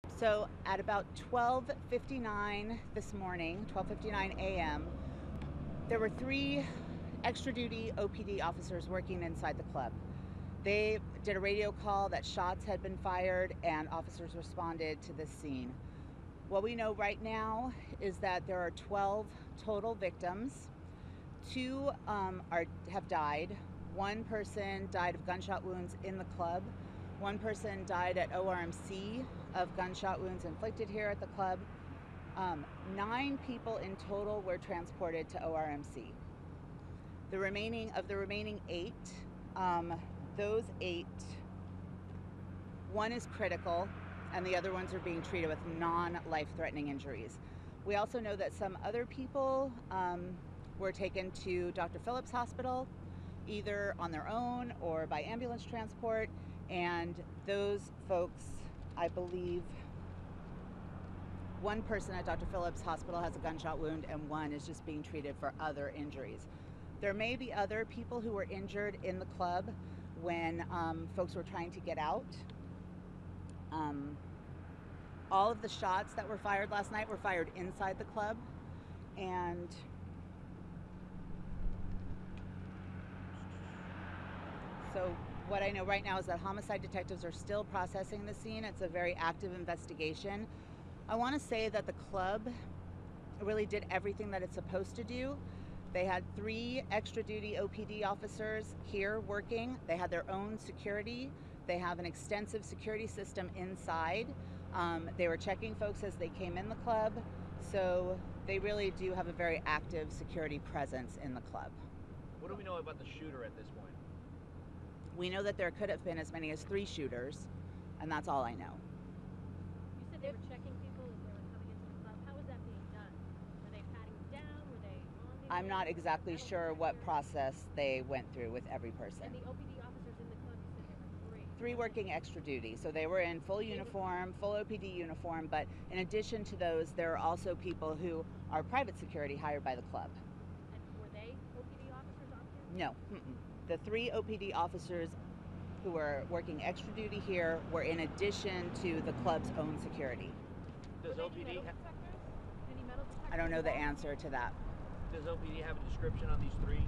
So at about 12:59 this morning, 12:59 a.m., there were three extra duty OPD officers working inside the club. They did a radio call that shots had been fired and officers responded to this scene. What we know right now is that there are 12 total victims. Two have died. One person died of gunshot wounds in the club. One person died at ORMC of gunshot wounds inflicted here at the club. 9 people in total were transported to ORMC. The remaining 8, those 8, one is critical, and the other ones are being treated with non-life-threatening injuries. We also know that some other people were taken to Dr. Phillips Hospital, either on their own or by ambulance transport, and those folks, I believe, one person at Dr. Phillips Hospital has a gunshot wound and one is just being treated for other injuries. There may be other people who were injured in the club when folks were trying to get out. All of the shots that were fired last night were fired inside the club, and so what I know right now is that homicide detectives are still processing the scene. It's a very active investigation. I want to say that the club really did everything that it's supposed to do. They had 3 extra duty OPD officers here working. They had their own security. They have an extensive security system inside. They were checking folks as they came in the club. So they really do have a very active security presence in the club. What do we know about the shooter at this point? We know that there could have been as many as 3 shooters, and that's all I know. You said they were checking people as they were coming into the club. How was that being done? Were they patting them down? Were they on the I'm not exactly sure what process they went through with every person. And the OPD officers in the club, you said there were 3. 3 working extra duty. So they were in full uniform, full OPD uniform, but in addition to those, there are also people who are private security hired by the club. And were they OPD officers on here? No. The 3 OPD officers who were working extra duty here were in addition to the club's own security. Does OPD Any metal detectors? I don't know the answer to that. Does OPD have a description on these 3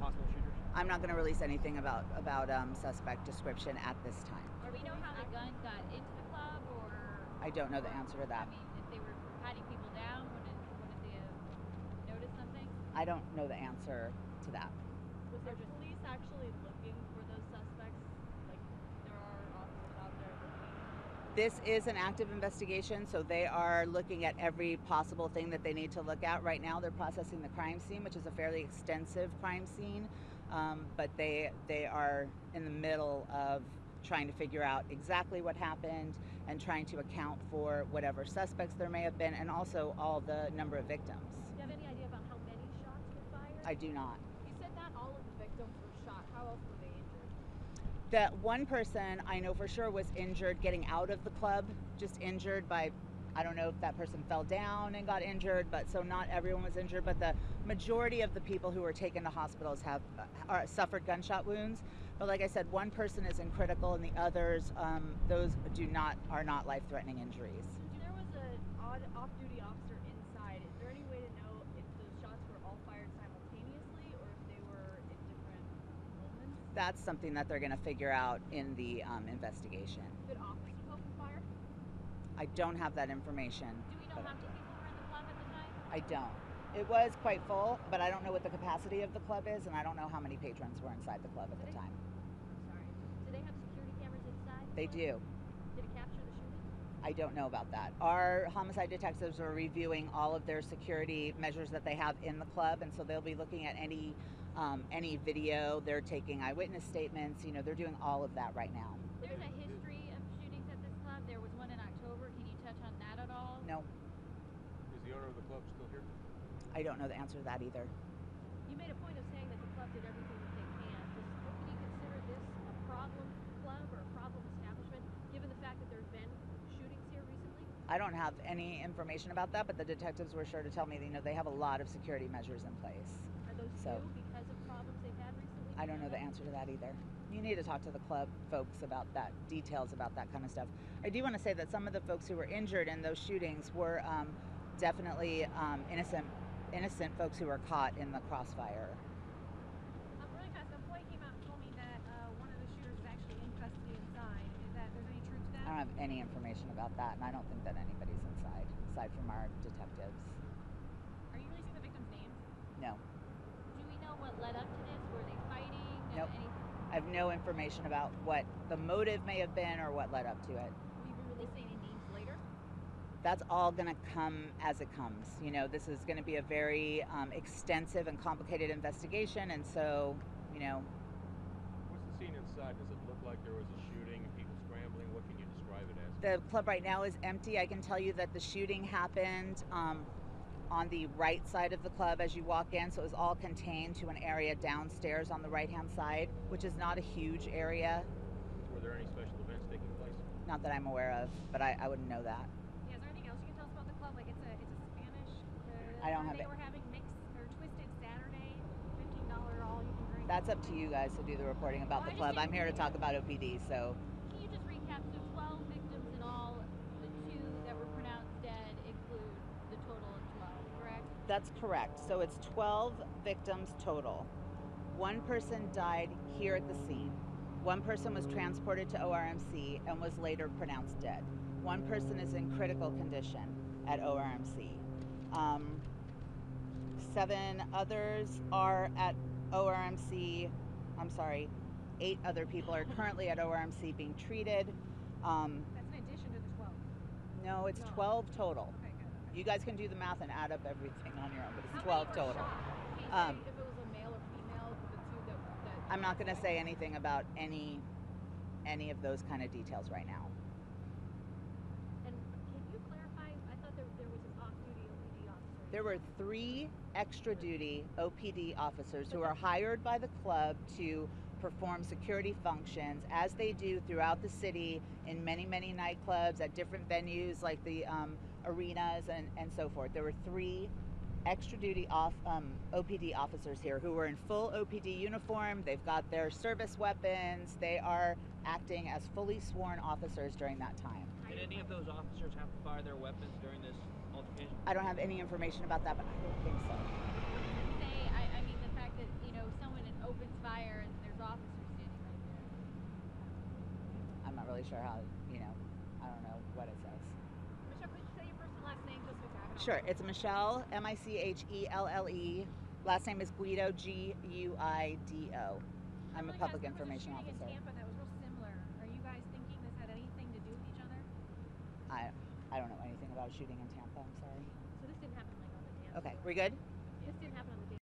possible shooters? I'm not going to release anything about suspect description at this time. Or we know how the gun got into the club, or I don't know the answer to that. I mean, if they were patting people down, wouldn't they have noticed something? I don't know the answer to that. Was there police actually looking for those suspects? Like, there are officers out there looking? This is an active investigation, so they are looking at every possible thing that they need to look at. Right now, they're processing the crime scene, which is a fairly extensive crime scene, but they are in the middle of trying to figure out exactly what happened and trying to account for whatever suspects there may have been, and also all the number of victims. Do you have any idea about how many shots were fired? I do not. You said not all of the victims were shot. How else were they injured? That one person I know for sure was injured getting out of the club, just injured by, I don't know if that person fell down and got injured, but so not everyone was injured, but the majority of the people who were taken to hospitals have suffered gunshot wounds. But like I said, one person is in critical and the others, those are not life-threatening injuries. There was an off-duty officer inside. Is there any way to know if those shots were all fired simultaneously or if they were in different moments? That's something that they're going to figure out in the investigation. Did officers open fire? I don't have that information. Do we know how many people were in the club at the time? I don't. It was quite full, but I don't know what the capacity of the club is, and I don't know how many patrons were inside the club at the time. I'm sorry. Do they have security cameras inside? They do. Did it capture the shooting? I don't know about that. Our homicide detectives are reviewing all of their security measures that they have in the club, and so they'll be looking at any video. They're taking eyewitness statements. You know, they're doing all of that right now. There's a history of shootings at this club. There was one in October. Can you touch on that at all? No, Is the owner of the club still here? I don't know the answer to that either. You made a point of saying that the club did everything that they can. Does OPD consider this a problem club or a problem establishment, given the fact that there's been shootings here recently? I don't have any information about that, but the detectives were sure to tell me, you know, they have a lot of security measures in place. Are those So- new because of problems they've had recently? I don't know the answer to that either. You need to talk to the club folks about that, details about that kind of stuff. I do want to say that some of the folks who were injured in those shootings were definitely innocent folks who were caught in the crossfire. Really fast, an employee came out and told me that one of the shooters is actually in custody inside. Is that there's any truth to that? I don't have any information about that, and I don't think that anybody's inside, aside from our detectives. Are you releasing the victims' names? No. Do we know what led up to this? Were they fighting? Nope. Anything? I have no information about what the motive may have been or what led up to it. Will you be releasing any names later? That's all going to come as it comes. You know, this is going to be a very extensive and complicated investigation, and so, you know. What's the scene inside? Does it look like there was a shooting, people scrambling? What can you describe it as? The club right now is empty. I can tell you that the shooting happened on the right side of the club as you walk in, so it was all contained to an area downstairs on the right-hand side, which is not a huge area. Were there any special events taking place? Not that I'm aware of, but I wouldn't know that. Yeah, is there anything else you can tell us about the club? Like it's a Spanish. I don't have they it. were having mixed or twisted Saturday, $15 all you can drink. That's up to you guys to do the reporting about the club. I'm here to talk about OPD, so Can you just recap? So 12 victims in all. The 2 that were pronounced dead include the total of 12, correct? that's correct. So it's 12 victims total. One person died here at the scene. One person was transported to ORMC and was later pronounced dead. One person is in critical condition at ORMC. 7 others are at ORMC. I'm sorry, 8 other people are currently at ORMC being treated. That's in addition to the 12. No, it's No. 12 total. Okay, good. Okay. You guys can do the math and add up everything on your own, but it's How 12 many were total. shot? Can you Um, say if it was a male or female, the 2 that I'm not going to say anything about any of those kind of details right now. And can you clarify? I thought there was an off-duty OPD officer. There were 3 extra duty OPD officers who are hired by the club to perform security functions as they do throughout the city in many, many nightclubs at different venues like the arenas and so forth. There were 3 extra duty OPD officers here who were in full OPD uniform. They've got their service weapons. They are acting as fully sworn officers during that time. Did any of those officers have to fire their weapons during this altercation? I don't have any information about that, but I don't think so. say, I mean, the fact that, someone opens fire and there's officers standing right there. I'm not really sure how, I don't know what it says. Michelle, could you say your first and last name just so we can have it on Sure, record? it's Michelle, Michelle. Last name is Guido, Guido. I'm a Really public fast, there was a information shooting officer. in Tampa that was real similar. Are you guys thinking this had anything to do with each other? I don't know anything about a shooting in Tampa, I'm sorry. So this didn't happen like on the dance Okay, floor. we good? This didn't happen